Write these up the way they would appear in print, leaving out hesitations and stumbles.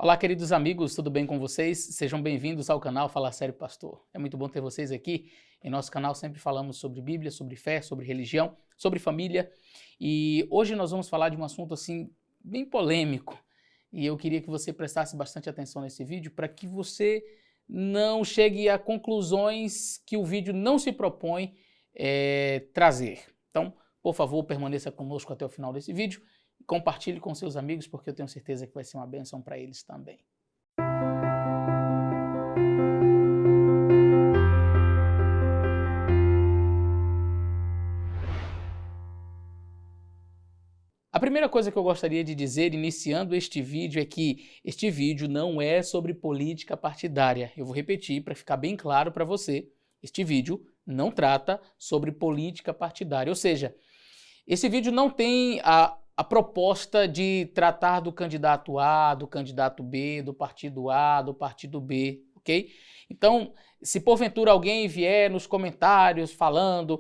Olá, queridos amigos, tudo bem com vocês? Sejam bem-vindos ao canal Fala Sério Pastor. É muito bom ter vocês aqui. Em nosso canal sempre falamos sobre Bíblia, sobre fé, sobre religião, sobre família. E hoje nós vamos falar de um assunto assim bem polêmico. E eu queria que você prestasse bastante atenção nesse vídeo para que você não chegue a conclusões que o vídeo não se propõe trazer. Então, por favor, permaneça conosco até o final desse vídeo. Compartilhe com seus amigos, porque eu tenho certeza que vai ser uma bênção para eles também. A primeira coisa que eu gostaria de dizer, iniciando este vídeo, é que este vídeo não é sobre política partidária. Eu vou repetir para ficar bem claro para você. Este vídeo não trata sobre política partidária, ou seja, esse vídeo não tem a proposta de tratar do candidato A, do candidato B, do partido A, do partido B, ok? Então, se porventura alguém vier nos comentários falando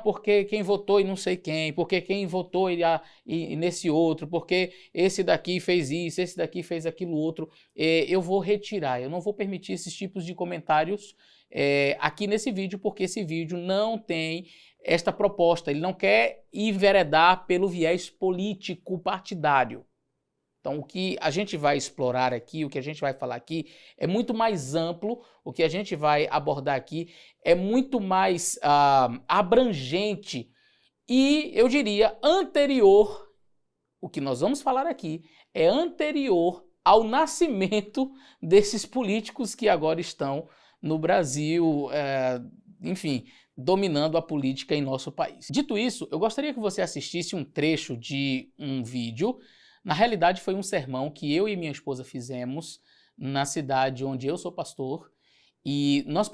porque quem votou e não sei quem, porque quem votou e nesse outro, porque esse daqui fez isso, esse daqui fez aquilo outro, eu vou retirar, eu não vou permitir esses tipos de comentários aqui nesse vídeo, porque esse vídeo não tem esta proposta, ele não quer enveredar pelo viés político partidário. Então, o que a gente vai explorar aqui, o que a gente vai falar aqui é muito mais amplo, o que a gente vai abordar aqui é muito mais abrangente e, eu diria, anterior, o que nós vamos falar aqui é anterior ao nascimento desses políticos que agora estão no Brasil, enfim, dominando a política em nosso país. Dito isso, eu gostaria que você assistisse um trecho de um vídeo. Na realidade, foi um sermão que eu e minha esposa fizemos na cidade onde eu sou pastor, e nós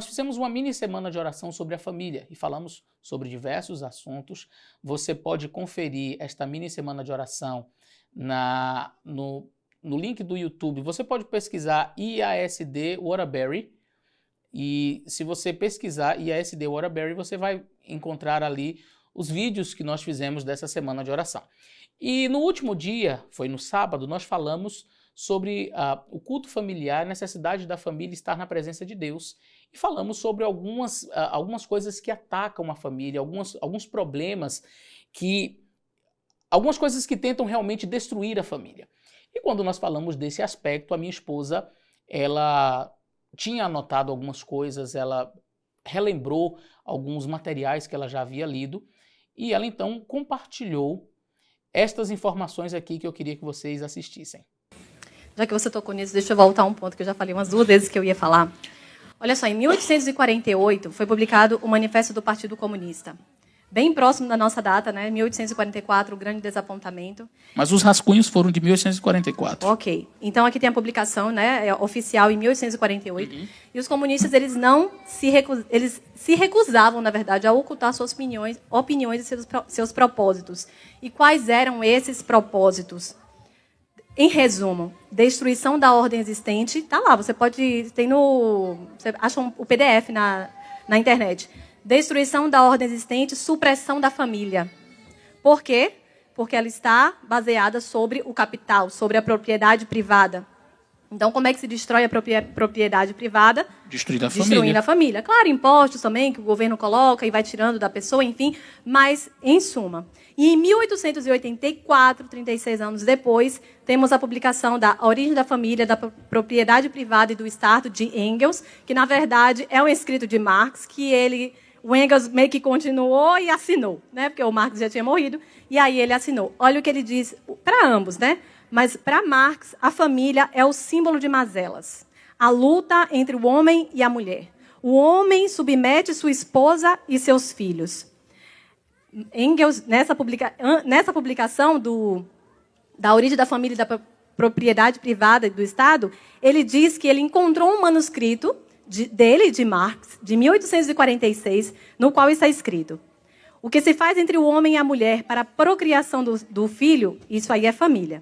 fizemos uma mini semana de oração sobre a família e falamos sobre diversos assuntos. Você pode conferir esta mini semana de oração no link do YouTube. Você pode pesquisar IASD Waterbury, e se você pesquisar IASD Waterbury, você vai encontrar ali os vídeos que nós fizemos dessa semana de oração. E no último dia, foi no sábado, nós falamos sobre o culto familiar, a necessidade da família estar na presença de Deus. E falamos sobre algumas coisas que atacam a família, alguns problemas, algumas coisas que tentam realmente destruir a família. E quando nós falamos desse aspecto, a minha esposa, ela tinha anotado algumas coisas, ela relembrou alguns materiais que ela já havia lido e ela então compartilhou estas informações aqui que eu queria que vocês assistissem. Já que você tocou nisso, deixa eu voltar a um ponto que eu já falei umas 2 vezes que eu ia falar. Olha só, em 1848 foi publicado o Manifesto do Partido Comunista. Bem próximo da nossa data, né? 1844, o grande desapontamento. Mas os rascunhos foram de 1844. Ok. Então, aqui tem a publicação, né, oficial em 1848. Uhum. E os comunistas, eles se recusavam, na verdade, a ocultar suas opiniões e seus propósitos. E quais eram esses propósitos? Em resumo, destruição da ordem existente. Tá lá, você acha o PDF na internet. Destruição da ordem existente, supressão da família. Por quê? Porque ela está baseada sobre o capital, sobre a propriedade privada. Então, como é que se destrói a propriedade privada? Destruindo a família. Claro, impostos também, que o governo coloca e vai tirando da pessoa, enfim, mas em suma. E em 1884, 36 anos depois, temos a publicação da Origem da Família, da Propriedade Privada e do Estado, de Engels, que, na verdade, é um escrito de Marx, que o Engels meio que continuou e assinou, né? Porque o Marx já tinha morrido, e aí ele assinou. Olha o que ele diz para ambos, né? Mas para Marx, a família é o símbolo de mazelas. A luta entre o homem e a mulher. O homem submete sua esposa e seus filhos. Engels, nessa publicação da Origem da Família e da Propriedade Privada e do Estado, ele diz que ele encontrou um manuscrito de Marx, de 1846, no qual está escrito: o que se faz entre o homem e a mulher para a procriação do filho, isso aí é família.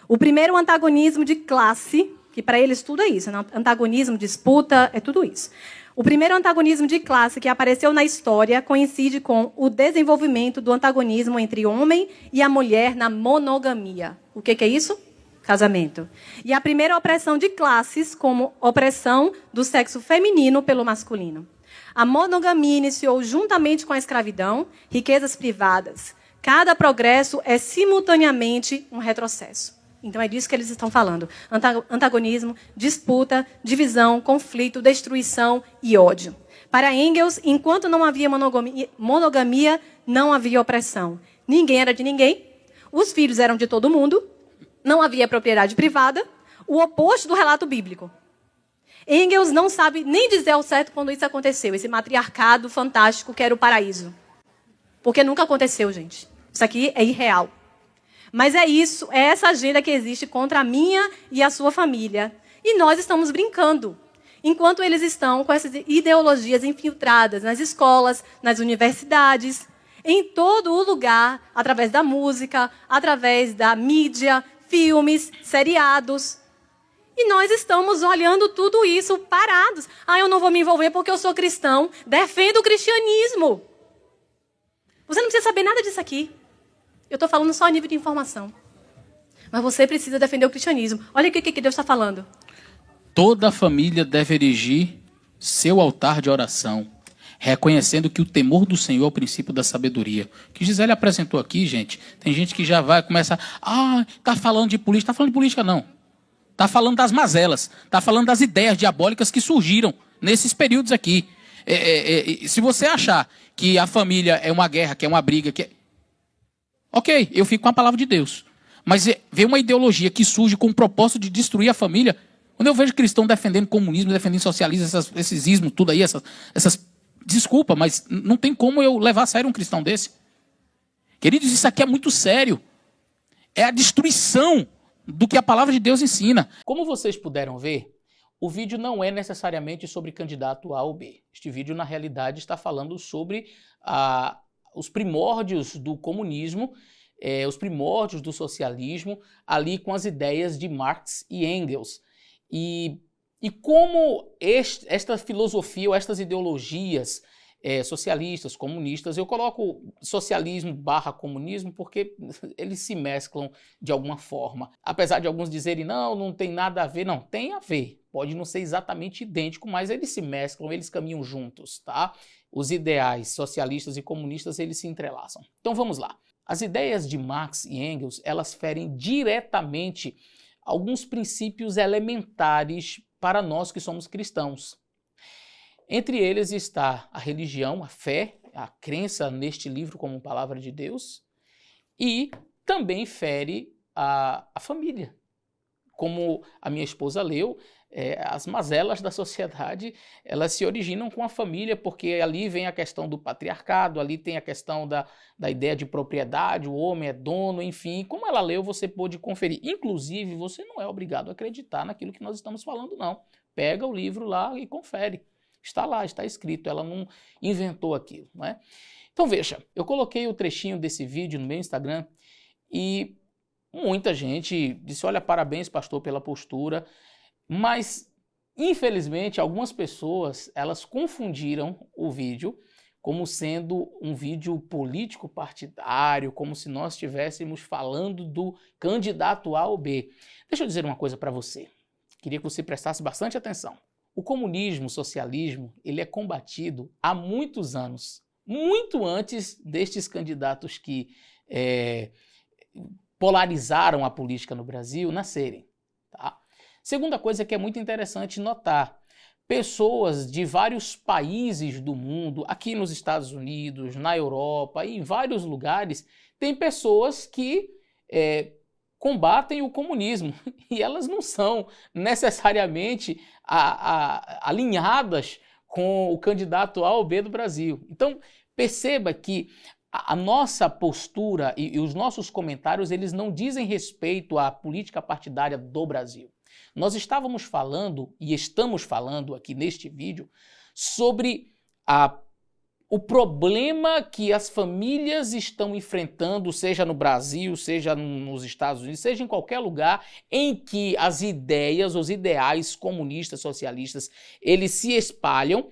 O primeiro antagonismo de classe, que para eles tudo é isso, né? Antagonismo, disputa, é tudo isso. O primeiro antagonismo de classe que apareceu na história coincide com o desenvolvimento do antagonismo entre o homem e a mulher na monogamia. O que é isso? casamento. E a primeira opressão de classes como opressão do sexo feminino pelo masculino. A monogamia iniciou juntamente com a escravidão, riquezas privadas. Cada progresso é simultaneamente um retrocesso. Então é disso que eles estão falando. Antagonismo, disputa, divisão, conflito, destruição e ódio. Para Engels, enquanto não havia monogamia, não havia opressão. Ninguém era de ninguém, os filhos eram de todo mundo, não havia propriedade privada, o oposto do relato bíblico. Engels não sabe nem dizer ao certo quando isso aconteceu, esse matriarcado fantástico que era o paraíso. Porque nunca aconteceu, gente. Isso aqui é irreal. Mas é isso, é essa agenda que existe contra a minha e a sua família. E nós estamos brincando. Enquanto eles estão com essas ideologias infiltradas nas escolas, nas universidades, em todo o lugar, através da música, através da mídia, filmes, seriados. E nós estamos olhando tudo isso parados. Eu não vou me envolver porque eu sou cristão. Defendo o cristianismo. Você não precisa saber nada disso aqui. Eu estou falando só a nível de informação. Mas você precisa defender o cristianismo. Olha o que Deus está falando. Toda família deve erigir seu altar de oração, reconhecendo que o temor do Senhor é o princípio da sabedoria. O que Gisele apresentou aqui, gente, tem gente que já vai começar, está falando de política. Está falando de política, não. Está falando das mazelas, está falando das ideias diabólicas que surgiram nesses períodos aqui. Se você achar que a família é uma guerra, que é uma briga, ok, eu fico com a palavra de Deus. Mas vê uma ideologia que surge com o propósito de destruir a família. Quando eu vejo cristão defendendo comunismo, defendendo socialismo, esses ismos, tudo aí, desculpa, mas não tem como eu levar a sério um cristão desse. Queridos, isso aqui é muito sério. É a destruição do que a palavra de Deus ensina. Como vocês puderam ver, o vídeo não é necessariamente sobre candidato A ou B. Este vídeo, na realidade, está falando sobre os primórdios do comunismo, os primórdios do socialismo, ali com as ideias de Marx e Engels. E como esta filosofia ou estas ideologias socialistas, comunistas, eu coloco socialismo / comunismo porque eles se mesclam de alguma forma. Apesar de alguns dizerem, não tem nada a ver. Não, tem a ver. Pode não ser exatamente idêntico, mas eles se mesclam, eles caminham juntos, tá? Os ideais socialistas e comunistas, eles se entrelaçam. Então vamos lá. As ideias de Marx e Engels, elas ferem diretamente alguns princípios elementares para nós que somos cristãos. Entre eles está a religião, a fé, a crença neste livro como palavra de Deus, e também fere a família. Como a minha esposa leu, as mazelas da sociedade, elas se originam com a família, porque ali vem a questão do patriarcado, ali tem a questão da ideia de propriedade, o homem é dono, enfim. Como ela leu, você pôde conferir. Inclusive, você não é obrigado a acreditar naquilo que nós estamos falando, não. Pega o livro lá e confere. Está lá, está escrito, ela não inventou aquilo, não é? Então veja, eu coloquei o trechinho desse vídeo no meu Instagram e muita gente disse, olha, parabéns, pastor, pela postura, mas infelizmente algumas pessoas, elas confundiram o vídeo como sendo um vídeo político partidário, como se nós estivéssemos falando do candidato A ou B. Deixa eu dizer uma coisa para você, queria que você prestasse bastante atenção. O comunismo, o socialismo, ele é combatido há muitos anos, muito antes destes candidatos que polarizaram a política no Brasil nascerem. Tá? Segunda coisa que é muito interessante notar, pessoas de vários países do mundo, aqui nos Estados Unidos, na Europa e em vários lugares, tem pessoas que combatem o comunismo e elas não são necessariamente alinhadas com o candidato A ou B do Brasil. Então, perceba que a nossa postura e os nossos comentários, eles não dizem respeito à política partidária do Brasil. Nós estávamos falando, e estamos falando aqui neste vídeo, sobre o problema que as famílias estão enfrentando, seja no Brasil, seja nos Estados Unidos, seja em qualquer lugar em que as ideias, os ideais comunistas, socialistas, eles se espalham.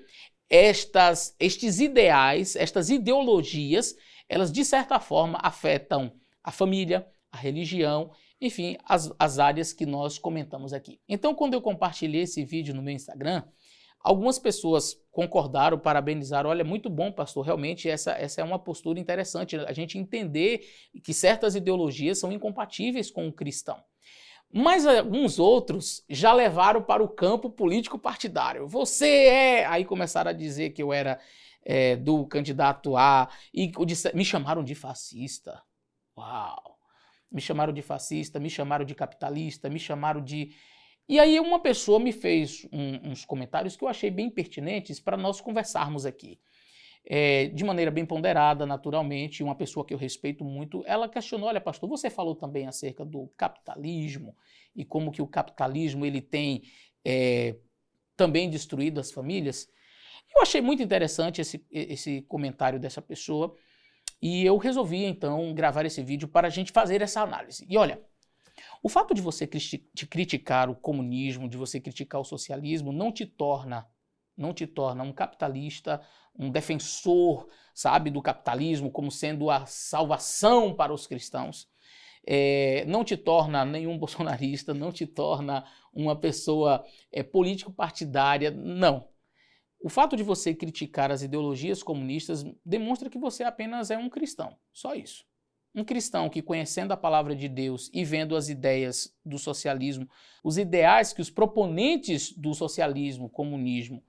Estes ideais, estas ideologias, elas de certa forma afetam a família, a religião, enfim, as áreas que nós comentamos aqui. Então, quando eu compartilhei esse vídeo no meu Instagram, algumas pessoas concordaram, parabenizaram. Olha, muito bom, pastor, realmente essa é uma postura interessante, a gente entender que certas ideologias são incompatíveis com o cristão. Mas alguns outros já levaram para o campo político partidário. Aí começaram a dizer que eu era do candidato A e me chamaram de fascista. Uau! Me chamaram de fascista, me chamaram de capitalista, me chamaram de... E aí uma pessoa me fez uns comentários que eu achei bem pertinentes para nós conversarmos aqui. De maneira bem ponderada, naturalmente, uma pessoa que eu respeito muito, ela questionou, olha, pastor, você falou também acerca do capitalismo e como que o capitalismo ele tem também destruído as famílias. Eu achei muito interessante esse comentário dessa pessoa e eu resolvi, então, gravar esse vídeo para a gente fazer essa análise. E olha, o fato de você criticar o comunismo, de você criticar o socialismo, não te torna um capitalista, um defensor, sabe, do capitalismo como sendo a salvação para os cristãos. Não te torna nenhum bolsonarista, não te torna uma pessoa político-partidária, não. O fato de você criticar as ideologias comunistas demonstra que você apenas é um cristão, só isso. Um cristão que, conhecendo a palavra de Deus e vendo as ideias do socialismo, os ideais que os proponentes do socialismo, comunismo,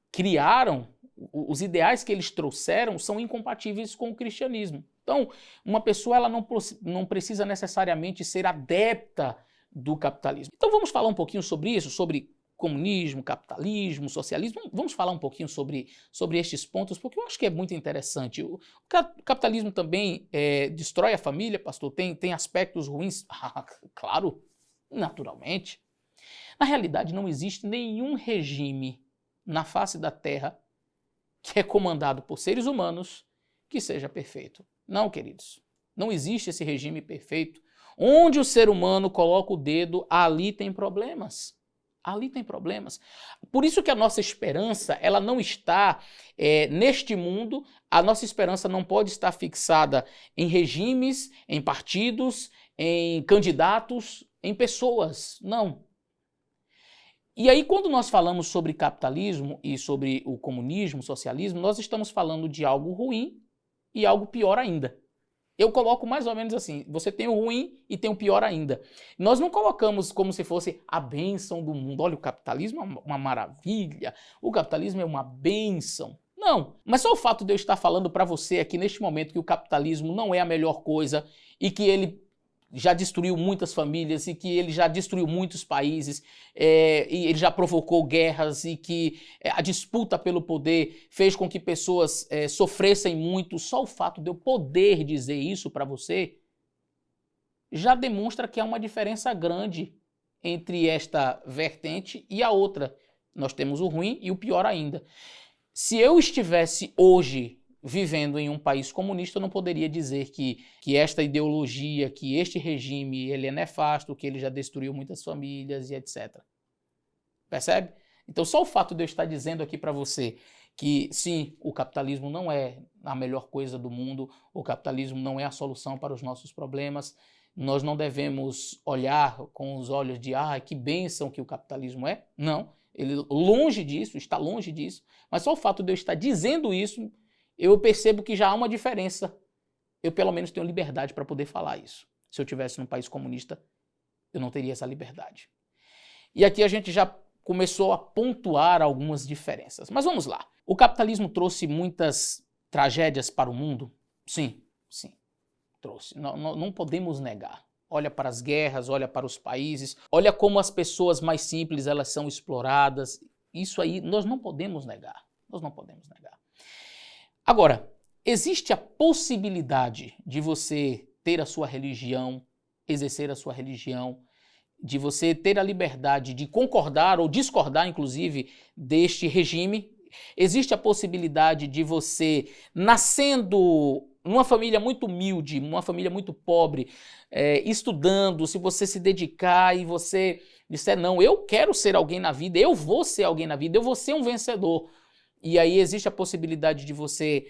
criaram, os ideais que eles trouxeram são incompatíveis com o cristianismo. Então, uma pessoa ela não precisa necessariamente ser adepta do capitalismo. Então vamos falar um pouquinho sobre isso, sobre comunismo, capitalismo, socialismo. Vamos falar um pouquinho sobre estes pontos, porque eu acho que é muito interessante. O capitalismo também destrói a família, pastor? Tem aspectos ruins? Claro, naturalmente. Na realidade, não existe nenhum regime na face da Terra que é comandado por seres humanos que seja perfeito. Não, queridos. Não existe esse regime perfeito. Onde o ser humano coloca o dedo, ali tem problemas. Ali tem problemas. Por isso que a nossa esperança, ela não está neste mundo, a nossa esperança não pode estar fixada em regimes, em partidos, em candidatos, em pessoas. Não. E aí, quando nós falamos sobre capitalismo e sobre o comunismo, o socialismo, nós estamos falando de algo ruim e algo pior ainda. Eu coloco mais ou menos assim, você tem o ruim e tem o pior ainda. Nós não colocamos como se fosse a bênção do mundo. Olha, o capitalismo é uma maravilha, o capitalismo é uma bênção. Não, mas só o fato de eu estar falando para você aqui neste momento que o capitalismo não é a melhor coisa e que ele já destruiu muitas famílias e que ele já destruiu muitos países, e ele já provocou guerras e que a disputa pelo poder fez com que pessoas sofressem muito. Só o fato de eu poder dizer isso para você já demonstra que há uma diferença grande entre esta vertente e a outra. Nós temos o ruim e o pior ainda. Se eu estivesse hoje vivendo em um país comunista, eu não poderia dizer que esta ideologia, que este regime, ele é nefasto, que ele já destruiu muitas famílias e etc. Percebe? Então, só o fato de eu estar dizendo aqui para você que, sim, o capitalismo não é a melhor coisa do mundo, o capitalismo não é a solução para os nossos problemas, nós não devemos olhar com os olhos de, que bênção que o capitalismo é. Não, ele longe disso, está longe disso. Mas só o fato de eu estar dizendo isso, eu percebo que já há uma diferença. Eu, pelo menos, tenho liberdade para poder falar isso. Se eu estivesse num país comunista, eu não teria essa liberdade. E aqui a gente já começou a pontuar algumas diferenças. Mas vamos lá. O capitalismo trouxe muitas tragédias para o mundo? Sim, trouxe. Não podemos negar. Olha para as guerras, olha para os países, olha como as pessoas mais simples elas são exploradas. Isso aí nós não podemos negar. Nós não podemos negar. Agora, existe a possibilidade de você ter a sua religião, exercer a sua religião, de você ter a liberdade de concordar ou discordar, inclusive, deste regime. Existe a possibilidade de você, nascendo numa família muito humilde, numa família muito pobre, estudando, se você se dedicar e você disser, não, eu quero ser alguém na vida, eu vou ser alguém na vida, eu vou ser um vencedor. E aí existe a possibilidade de você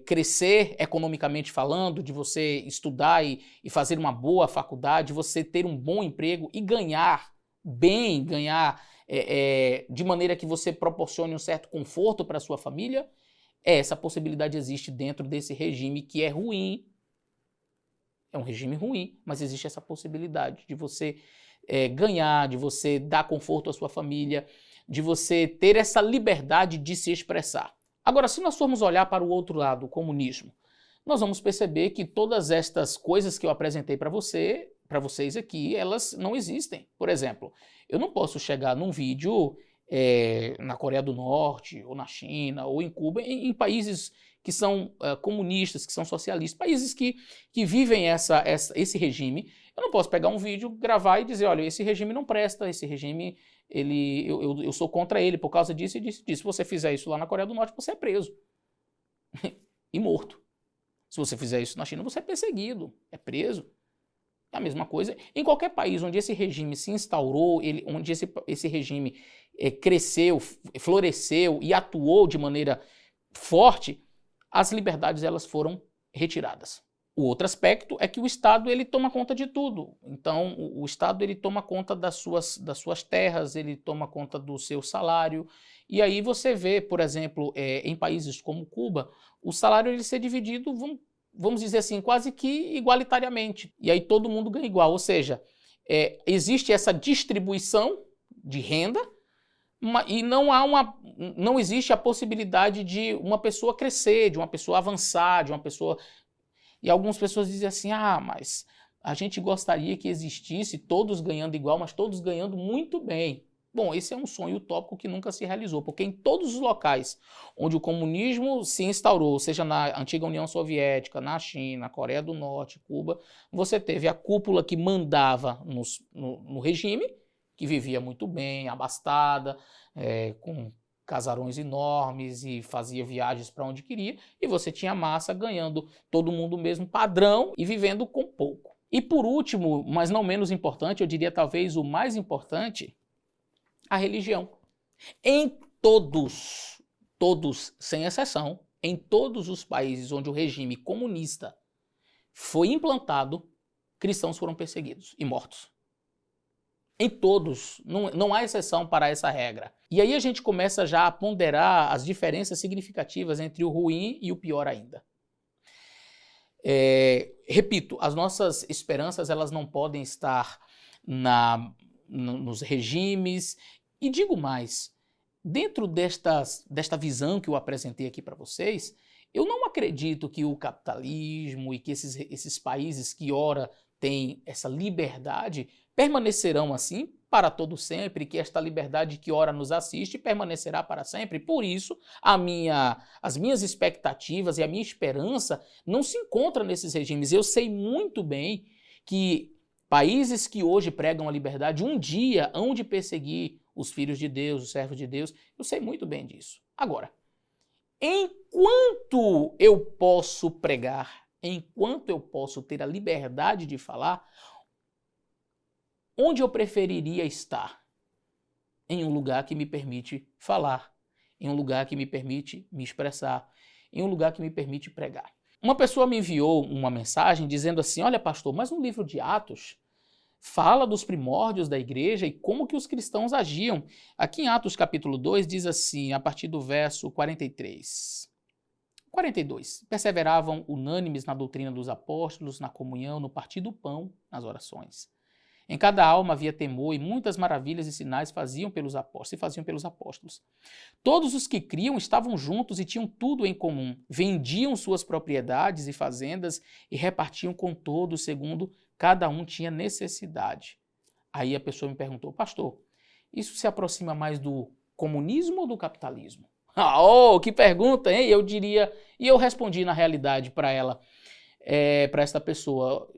crescer economicamente falando, de você estudar e fazer uma boa faculdade, você ter um bom emprego e ganhar bem, de maneira que você proporcione um certo conforto para a sua família, essa possibilidade existe dentro desse regime que é ruim. É um regime ruim, mas existe essa possibilidade de você ganhar, de você dar conforto à sua família, de você ter essa liberdade de se expressar. Agora, se nós formos olhar para o outro lado, o comunismo, nós vamos perceber que todas estas coisas que eu apresentei para vocês aqui, elas não existem. Por exemplo, eu não posso chegar num vídeo na Coreia do Norte, ou na China, ou em Cuba, em países que são comunistas, que são socialistas, países que vivem esse regime. Eu não posso pegar um vídeo, gravar e dizer, olha, esse regime não presta, esse regime, eu sou contra ele por causa disso e disso. Se você fizer isso lá na Coreia do Norte, você é preso e morto. Se você fizer isso na China, você é perseguido, é preso. É a mesma coisa. Em qualquer país onde esse regime se instaurou, onde esse regime cresceu, floresceu e atuou de maneira forte, as liberdades elas foram retiradas. O outro aspecto é que o Estado ele toma conta de tudo. Então, o Estado ele toma conta das suas terras, ele toma conta do seu salário. E aí você vê, por exemplo, em países como Cuba, o salário ele ser dividido, vamos dizer assim, quase que igualitariamente. E aí todo mundo ganha igual. Ou seja, existe essa distribuição de renda, e não existe a possibilidade de uma pessoa crescer, de uma pessoa avançar, de uma pessoa... E algumas pessoas dizem assim, mas a gente gostaria que existisse todos ganhando igual, mas todos ganhando muito bem. Bom, esse é um sonho utópico que nunca se realizou, porque em todos os locais onde o comunismo se instaurou, seja na antiga União Soviética, na China, na Coreia do Norte, Cuba, você teve a cúpula que mandava no regime, que vivia muito bem, abastada, com casarões enormes e fazia viagens para onde queria, e você tinha a massa ganhando todo mundo o mesmo padrão e vivendo com pouco. E por último, mas não menos importante, eu diria talvez o mais importante, a religião. Em todos, sem exceção, em todos os países onde o regime comunista foi implantado, cristãos foram perseguidos e mortos. Em todos, não há exceção para essa regra. E aí a gente começa já a ponderar as diferenças significativas entre o ruim e o pior ainda. Repito, as nossas esperanças elas não podem estar nos regimes. E digo mais, dentro desta visão que eu apresentei aqui para vocês, eu não acredito que o capitalismo e que esses países que ora têm essa liberdade permanecerão assim para todo sempre, que esta liberdade que ora nos assiste permanecerá para sempre. Por isso, as minhas expectativas e a minha esperança não se encontram nesses regimes. Eu sei muito bem que países que hoje pregam a liberdade um dia hão de perseguir os filhos de Deus, os servos de Deus. Eu sei muito bem disso. Agora, enquanto eu posso pregar, enquanto eu posso ter a liberdade de falar, onde eu preferiria estar? Em um lugar que me permite falar, em um lugar que me permite me expressar, em um lugar que me permite pregar. Uma pessoa me enviou uma mensagem dizendo assim, olha pastor, mas no livro de Atos fala dos primórdios da igreja e como que os cristãos agiam. Aqui em Atos capítulo 2 diz assim, a partir do verso 42, perseveravam unânimes na doutrina dos apóstolos, na comunhão, no partir do pão, nas orações. Em cada alma havia temor e muitas maravilhas e sinais se faziam pelos apóstolos. Todos os que criam estavam juntos e tinham tudo em comum. Vendiam suas propriedades e fazendas e repartiam com todos segundo cada um tinha necessidade. Aí a pessoa me perguntou, pastor, isso se aproxima mais do comunismo ou do capitalismo? Que pergunta, hein? Eu respondi na realidade para ela, para esta pessoa,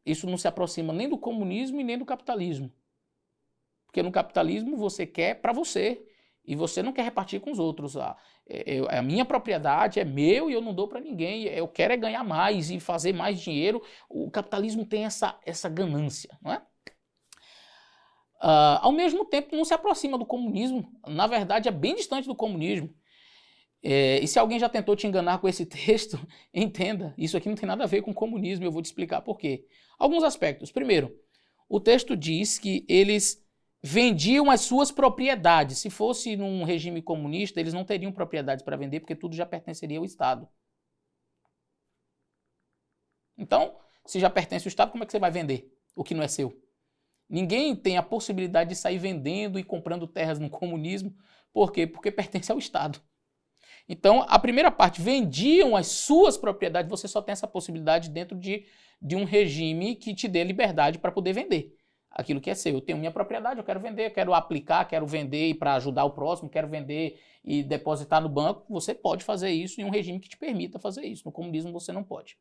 isso não se aproxima nem do comunismo e nem do capitalismo. Porque no capitalismo você quer para você e você não quer repartir com os outros. A minha propriedade é meu e eu não dou para ninguém. Eu quero ganhar mais e fazer mais dinheiro. O capitalismo tem essa ganância, não é? Ao mesmo tempo não se aproxima do comunismo. Na verdade é bem distante do comunismo. E se alguém já tentou te enganar com esse texto, entenda, isso aqui não tem nada a ver com comunismo, eu vou te explicar por quê. Alguns aspectos. Primeiro, o texto diz que eles vendiam as suas propriedades. Se fosse num regime comunista, eles não teriam propriedades para vender, porque tudo já pertenceria ao Estado. Então, se já pertence ao Estado, como é que você vai vender o que não é seu? Ninguém tem a possibilidade de sair vendendo e comprando terras no comunismo. Por quê? Porque pertence ao Estado. Então, a primeira parte, vendiam as suas propriedades, você só tem essa possibilidade dentro de um regime que te dê liberdade para poder vender aquilo que é seu. Eu tenho minha propriedade, eu quero vender, eu quero aplicar, quero vender para ajudar o próximo, quero vender e depositar no banco. Você pode fazer isso em um regime que te permita fazer isso. No comunismo você não pode.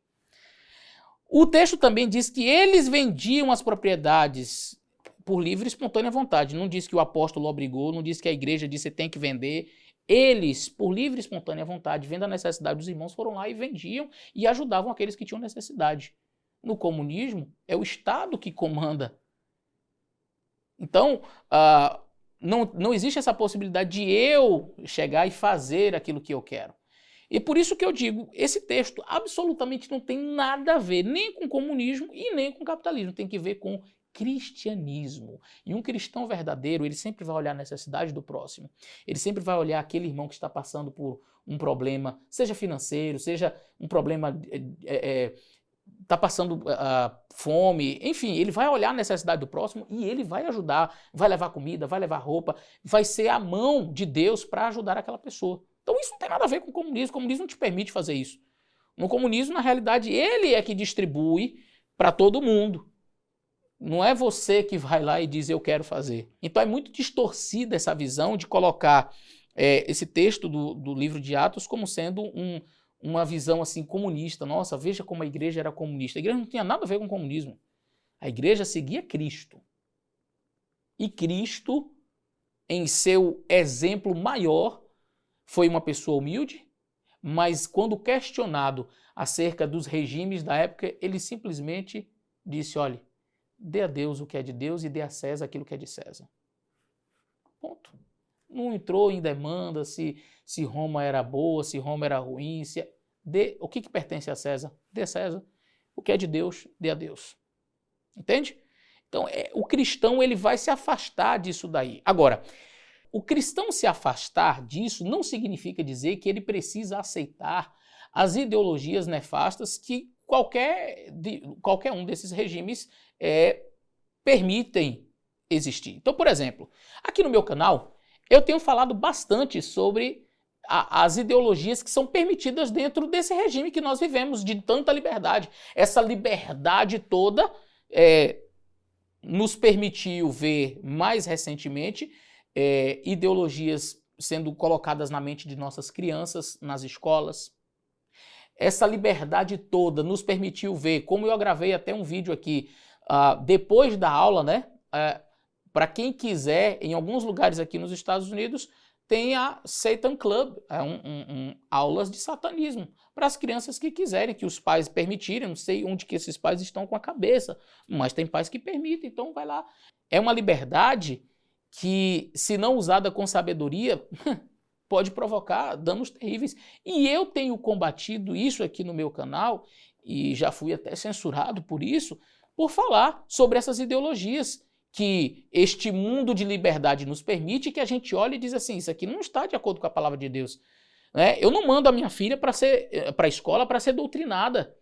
O texto também diz que eles vendiam as propriedades por livre e espontânea vontade. Não diz que o apóstolo obrigou, não diz que a igreja disse que tem que vender. Eles, por livre e espontânea vontade, vendo a necessidade dos irmãos, foram lá e vendiam e ajudavam aqueles que tinham necessidade. No comunismo, é o Estado que comanda. Então, não existe essa possibilidade de eu chegar e fazer aquilo que eu quero. E por isso que eu digo, esse texto absolutamente não tem nada a ver nem com comunismo e nem com capitalismo. Tem que ver com cristianismo. E um cristão verdadeiro, ele sempre vai olhar a necessidade do próximo. Ele sempre vai olhar aquele irmão que está passando por um problema, seja financeiro, seja um problema, está passando fome, enfim, ele vai olhar a necessidade do próximo e ele vai ajudar, vai levar comida, vai levar roupa, vai ser a mão de Deus para ajudar aquela pessoa. Então isso não tem nada a ver com o comunismo. O comunismo não te permite fazer isso. No comunismo, na realidade, ele é que distribui para todo mundo. Não é você que vai lá e diz eu quero fazer. Então é muito distorcida essa visão de colocar esse texto do livro de Atos como sendo uma visão assim comunista. Nossa, veja como a igreja era comunista. A igreja não tinha nada a ver com o comunismo. A igreja seguia Cristo. E Cristo, em seu exemplo maior, foi uma pessoa humilde, mas quando questionado acerca dos regimes da época, ele simplesmente disse, olha, dê a Deus o que é de Deus e dê a César aquilo que é de César. Ponto. Não entrou em demanda se Roma era boa, se Roma era ruim, o que pertence a César? Dê a César. O que é de Deus, dê a Deus. Entende? Então, o cristão ele vai se afastar disso daí. Agora, o cristão se afastar disso não significa dizer que ele precisa aceitar as ideologias nefastas que qualquer um desses regimes permitem existir. Então, por exemplo, aqui no meu canal, eu tenho falado bastante sobre as ideologias que são permitidas dentro desse regime que nós vivemos, de tanta liberdade. Essa liberdade toda nos permitiu ver mais recentemente ideologias sendo colocadas na mente de nossas crianças, nas escolas. Essa liberdade toda nos permitiu ver, como eu gravei até um vídeo aqui, depois da aula, né? Para quem quiser, em alguns lugares aqui nos Estados Unidos, tem a Satan Club, aulas de satanismo, para as crianças que quiserem, que os pais permitirem. Não sei onde que esses pais estão com a cabeça, mas tem pais que permitem, então vai lá. É uma liberdade que, se não usada com sabedoria, pode provocar danos terríveis. E eu tenho combatido isso aqui no meu canal, e já fui até censurado por isso, por falar sobre essas ideologias que este mundo de liberdade nos permite, que a gente olha e diz assim, isso aqui não está de acordo com a palavra de Deus. Eu não mando a minha filha para a escola para ser doutrinada.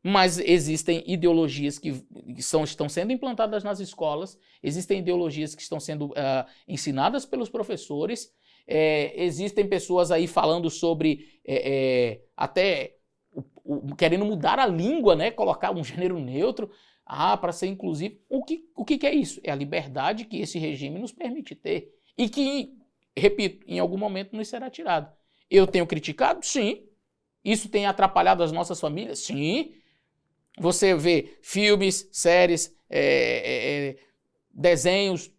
Mas existem ideologias que estão sendo implantadas nas escolas, existem ideologias que estão sendo ensinadas pelos professores, existem pessoas aí falando sobre até querendo mudar a língua, né? Colocar um gênero neutro para ser inclusivo. O que é isso? É a liberdade que esse regime nos permite ter e que, repito, em algum momento nos será tirado. Eu tenho criticado? Sim. Isso tem atrapalhado as nossas famílias? Sim. Você vê filmes, séries, desenhos,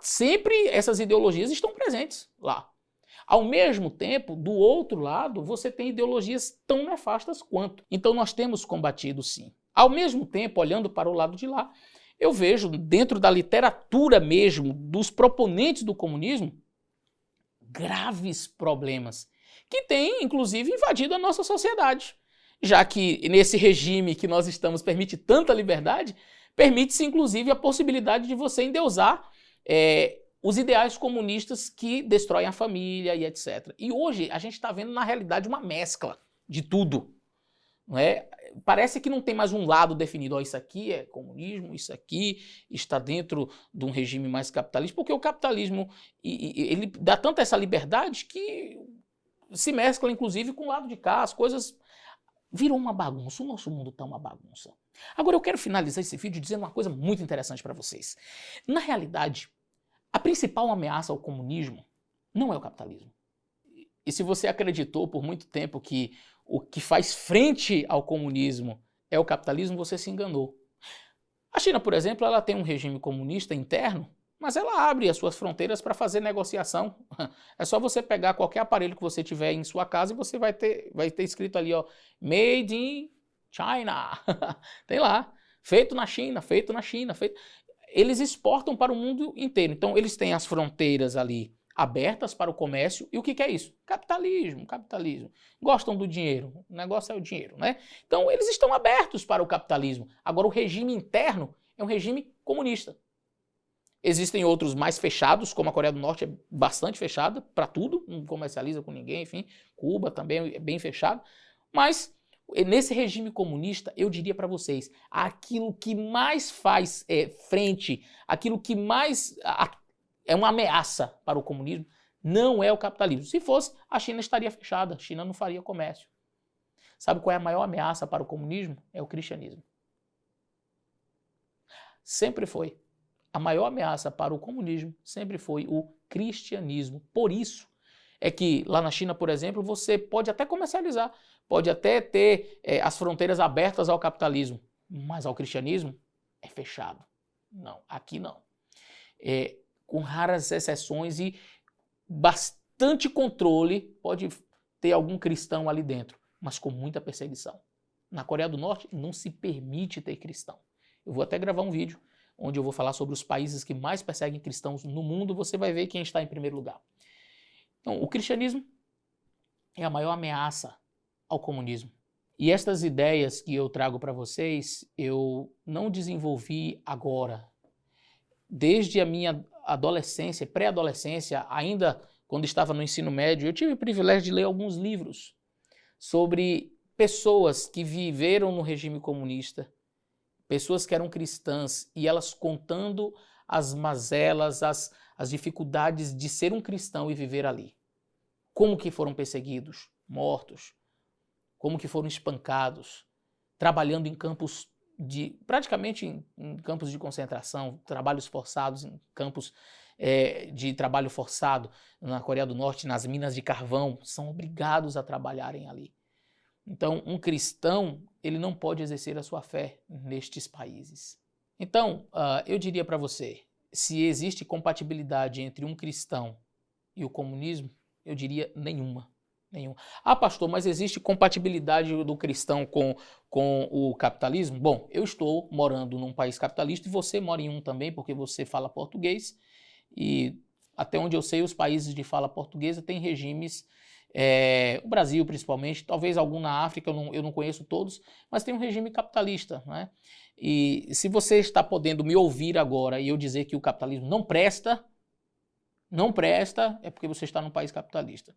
sempre essas ideologias estão presentes lá. Ao mesmo tempo, do outro lado, você tem ideologias tão nefastas quanto. Então nós temos combatido sim. Ao mesmo tempo, olhando para o lado de lá, eu vejo dentro da literatura mesmo, dos proponentes do comunismo, graves problemas que tem, inclusive, invadido a nossa sociedade. Já que nesse regime que nós estamos permite tanta liberdade, permite-se, inclusive, a possibilidade de você endeusar os ideais comunistas que destroem a família e etc. E hoje a gente está vendo, na realidade, uma mescla de tudo. Não é? Parece que não tem mais um lado definido. Ó, isso aqui é comunismo, isso aqui está dentro de um regime mais capitalista, porque o capitalismo ele dá tanta essa liberdade que se mescla, inclusive, com o lado de cá. As coisas virou uma bagunça. O nosso mundo está uma bagunça. Agora eu quero finalizar esse vídeo dizendo uma coisa muito interessante para vocês. Na realidade, a principal ameaça ao comunismo não é o capitalismo. E se você acreditou por muito tempo que o que faz frente ao comunismo é o capitalismo, você se enganou. A China, por exemplo, ela tem um regime comunista interno, mas ela abre as suas fronteiras para fazer negociação. É só você pegar qualquer aparelho que você tiver em sua casa e você vai ter escrito ali, ó, Made in China. Tem lá, feito na China, feito na China, feito... Eles exportam para o mundo inteiro. Então, eles têm as fronteiras ali abertas para o comércio. E o que é isso? Capitalismo, capitalismo. Gostam do dinheiro. O negócio é o dinheiro, né? Então, eles estão abertos para o capitalismo. Agora, o regime interno é um regime comunista. Existem outros mais fechados, como a Coreia do Norte é bastante fechada para tudo, não comercializa com ninguém, enfim. Cuba também é bem fechado. Mas nesse regime comunista, eu diria para vocês, aquilo que mais faz frente, aquilo que mais é uma ameaça para o comunismo, não é o capitalismo. Se fosse, a China estaria fechada, a China não faria comércio. Sabe qual é a maior ameaça para o comunismo? É o cristianismo. Sempre foi. A maior ameaça para o comunismo sempre foi o cristianismo. Por isso é que lá na China, por exemplo, você pode até comercializar, pode até ter as fronteiras abertas ao capitalismo, mas ao cristianismo é fechado. Não, aqui não. Com raras exceções e bastante controle, pode ter algum cristão ali dentro, mas com muita perseguição. Na Coreia do Norte não se permite ter cristão. Eu vou até gravar um vídeo onde eu vou falar sobre os países que mais perseguem cristãos no mundo, você vai ver quem está em primeiro lugar. Então, o cristianismo é a maior ameaça ao comunismo. E estas ideias que eu trago para vocês, eu não desenvolvi agora. Desde a minha adolescência, pré-adolescência, ainda quando estava no ensino médio, eu tive o privilégio de ler alguns livros sobre pessoas que viveram no regime comunista, pessoas que eram cristãs, e elas contando as mazelas, as dificuldades de ser um cristão e viver ali. Como que foram perseguidos, mortos, como que foram espancados, trabalhando em campos praticamente em campos de concentração, trabalhos forçados em campos de trabalho forçado na Coreia do Norte, nas minas de carvão, são obrigados a trabalharem ali. Então, um cristão, ele não pode exercer a sua fé nestes países. Então, eu diria para você, se existe compatibilidade entre um cristão e o comunismo, eu diria nenhuma. Ah, pastor, mas existe compatibilidade do cristão com o capitalismo? Bom, eu estou morando num país capitalista e você mora em um também, porque você fala português. E até onde eu sei, os países de fala portuguesa têm regimes, o Brasil principalmente, talvez algum na África, eu não conheço todos, mas tem um regime capitalista, né? E se você está podendo me ouvir agora e eu dizer que o capitalismo não presta, é porque você está num país capitalista.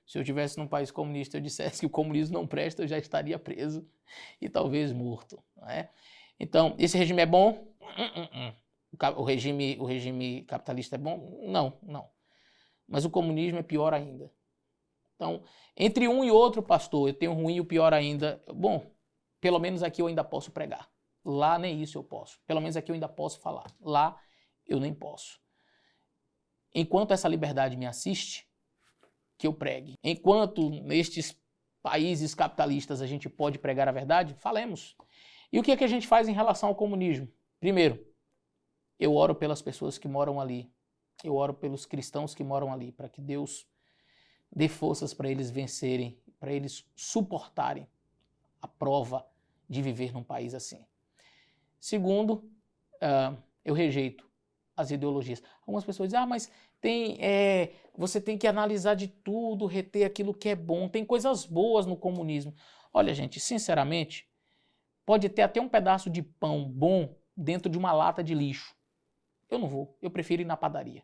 Se eu estivesse num país comunista e eu dissesse que o comunismo não presta, eu já estaria preso e talvez morto. Não é? Então, esse regime é bom? O regime capitalista é bom? Não. Mas o comunismo é pior ainda. Então, entre um e outro, pastor, eu tenho o ruim e o pior ainda. Bom, pelo menos aqui eu ainda posso pregar. Lá nem isso eu posso. Pelo menos aqui eu ainda posso falar. Lá eu nem posso. Enquanto essa liberdade me assiste, que eu pregue. Enquanto nestes países capitalistas a gente pode pregar a verdade, falemos. E o que é que a gente faz em relação ao comunismo? Primeiro, eu oro pelas pessoas que moram ali. Eu oro pelos cristãos que moram ali, para que Deus dê forças para eles vencerem, para eles suportarem a prova de viver num país assim. Segundo, eu rejeito as ideologias. Algumas pessoas dizem, mas você tem que analisar de tudo, reter aquilo que é bom. Tem coisas boas no comunismo. Olha, gente, sinceramente, pode ter até um pedaço de pão bom dentro de uma lata de lixo. Eu não vou, eu prefiro ir na padaria.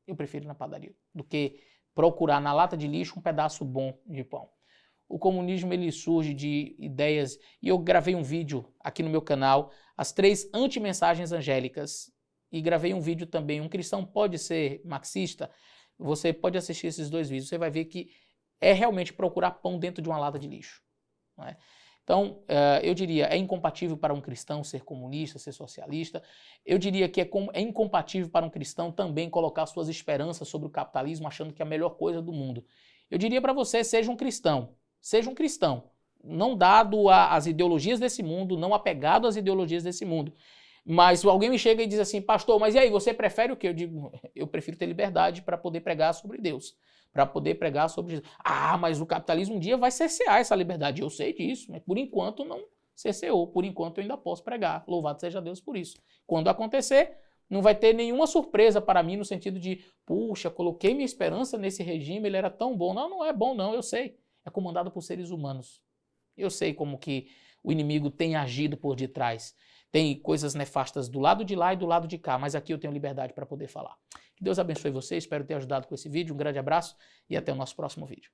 Eu prefiro ir na padaria do que procurar na lata de lixo um pedaço bom de pão. O comunismo ele surge de ideias, e eu gravei um vídeo aqui no meu canal, as 3 antimensagens angélicas, e gravei um vídeo também, um cristão pode ser marxista? Você pode assistir esses 2 vídeos, você vai ver que é realmente procurar pão dentro de uma lata de lixo. Não é? Então, eu diria, é incompatível para um cristão ser comunista, ser socialista. Eu diria que é incompatível para um cristão também colocar suas esperanças sobre o capitalismo, achando que é a melhor coisa do mundo. Eu diria para você, seja um cristão, não dado às ideologias desse mundo, não apegado às ideologias desse mundo. Mas alguém me chega e diz assim, pastor, mas e aí, você prefere o quê? Eu digo, eu prefiro ter liberdade para poder pregar sobre Deus, para poder pregar sobre Jesus. Ah, mas o capitalismo um dia vai cercear essa liberdade. Eu sei disso, mas por enquanto não cerceou. Por enquanto eu ainda posso pregar. Louvado seja Deus por isso. Quando acontecer, não vai ter nenhuma surpresa para mim no sentido de, puxa, coloquei minha esperança nesse regime, ele era tão bom. Não, não é bom não, eu sei. É comandado por seres humanos. Eu sei como que o inimigo tem agido por detrás. Tem coisas nefastas do lado de lá e do lado de cá, mas aqui eu tenho liberdade para poder falar. Que Deus abençoe você, espero ter ajudado com esse vídeo. Um grande abraço e até o nosso próximo vídeo.